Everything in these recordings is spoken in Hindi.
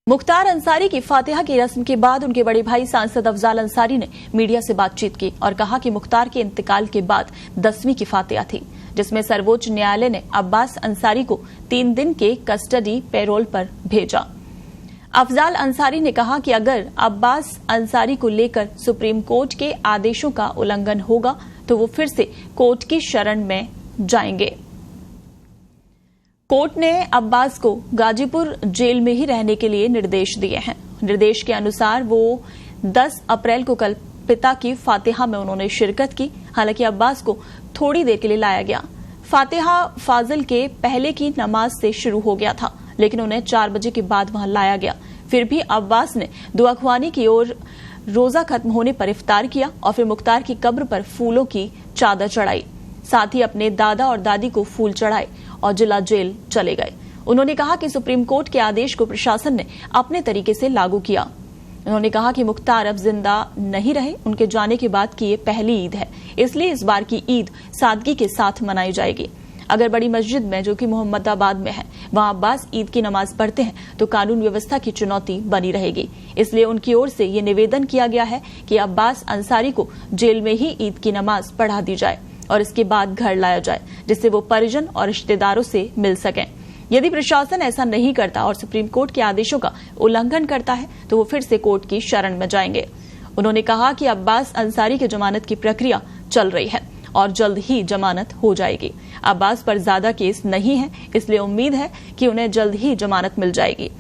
मुख्तार अंसारी की फातिहा की रस्म के बाद उनके बड़े भाई सांसद अफजाल अंसारी ने मीडिया से बातचीत की और कहा कि मुख्तार के इंतकाल के बाद 10वीं की फातिहा थी, जिसमें सर्वोच्च न्यायालय ने अब्बास अंसारी को 3 दिन के कस्टडी पैरोल पर भेजा। अफजाल अंसारी ने कहा कि अगर अब्बास अंसारी को लेकर सुप्रीम कोर्ट के आदेशों का उल्लंघन होगा तो वो फिर से कोर्ट की शरण में जाएंगे। कोर्ट ने अब्बास को गाजीपुर जेल में ही रहने के लिए निर्देश दिए हैं। निर्देश के अनुसार वो 10 अप्रैल को कल पिता की फातिहा में उन्होंने शिरकत की। हालांकि अब्बास को थोड़ी देर के लिए लाया गया। फातिहा फाजिल के पहले की नमाज से शुरू हो गया था, लेकिन उन्हें 4 बजे के बाद वहां लाया गया। फिर भी अब्बास ने दुआ ख्वानी की ओर रोजा खत्म होने पर इफ्तार किया और फिर मुख्तार की कब्र पर फूलों की चादर चढ़ाई। साथ ही अपने दादा और दादी को फूल चढ़ाए और जिला जेल चले गए। उन्होंने कहा कि सुप्रीम कोर्ट के आदेश को प्रशासन ने अपने तरीके से लागू किया। उन्होंने कहा कि मुख्तार अब जिंदा नहीं रहे, उनके जाने के बाद की ये पहली ईद है, इसलिए इस बार की ईद सादगी के साथ मनाई जाएगी। अगर बड़ी मस्जिद में, जो कि मोहम्मदाबाद में है, वहां अब्बास ईद की नमाज पढ़ते हैं तो कानून व्यवस्था की चुनौती बनी रहेगी। इसलिए उनकी ओर से ये निवेदन किया गया है कि अब्बास अंसारी को जेल में ही ईद की नमाज पढ़ा दी जाए और इसके बाद घर लाया जाए, जिससे वो परिजन और रिश्तेदारों से मिल सकें। यदि प्रशासन ऐसा नहीं करता और सुप्रीम कोर्ट के आदेशों का उल्लंघन करता है तो वो फिर से कोर्ट की शरण में जाएंगे। उन्होंने कहा कि अब्बास अंसारी की जमानत की प्रक्रिया चल रही है और जल्द ही जमानत हो जाएगी। अब्बास पर ज्यादा केस नहीं है, इसलिए उम्मीद है कि उन्हें जल्द ही जमानत मिल जाएगी।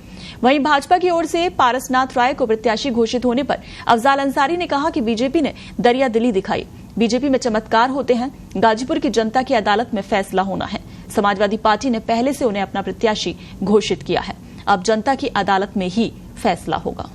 वहीं भाजपा की ओर से पारसनाथ राय को प्रत्याशी घोषित होने पर अफजाल अंसारी ने कहा कि बीजेपी ने दरियादिली दिखाई। बीजेपी में चमत्कार होते हैं। गाजीपुर की जनता की अदालत में फैसला होना है। समाजवादी पार्टी ने पहले से उन्हें अपना प्रत्याशी घोषित किया है। अब जनता की अदालत में ही फैसला होगा।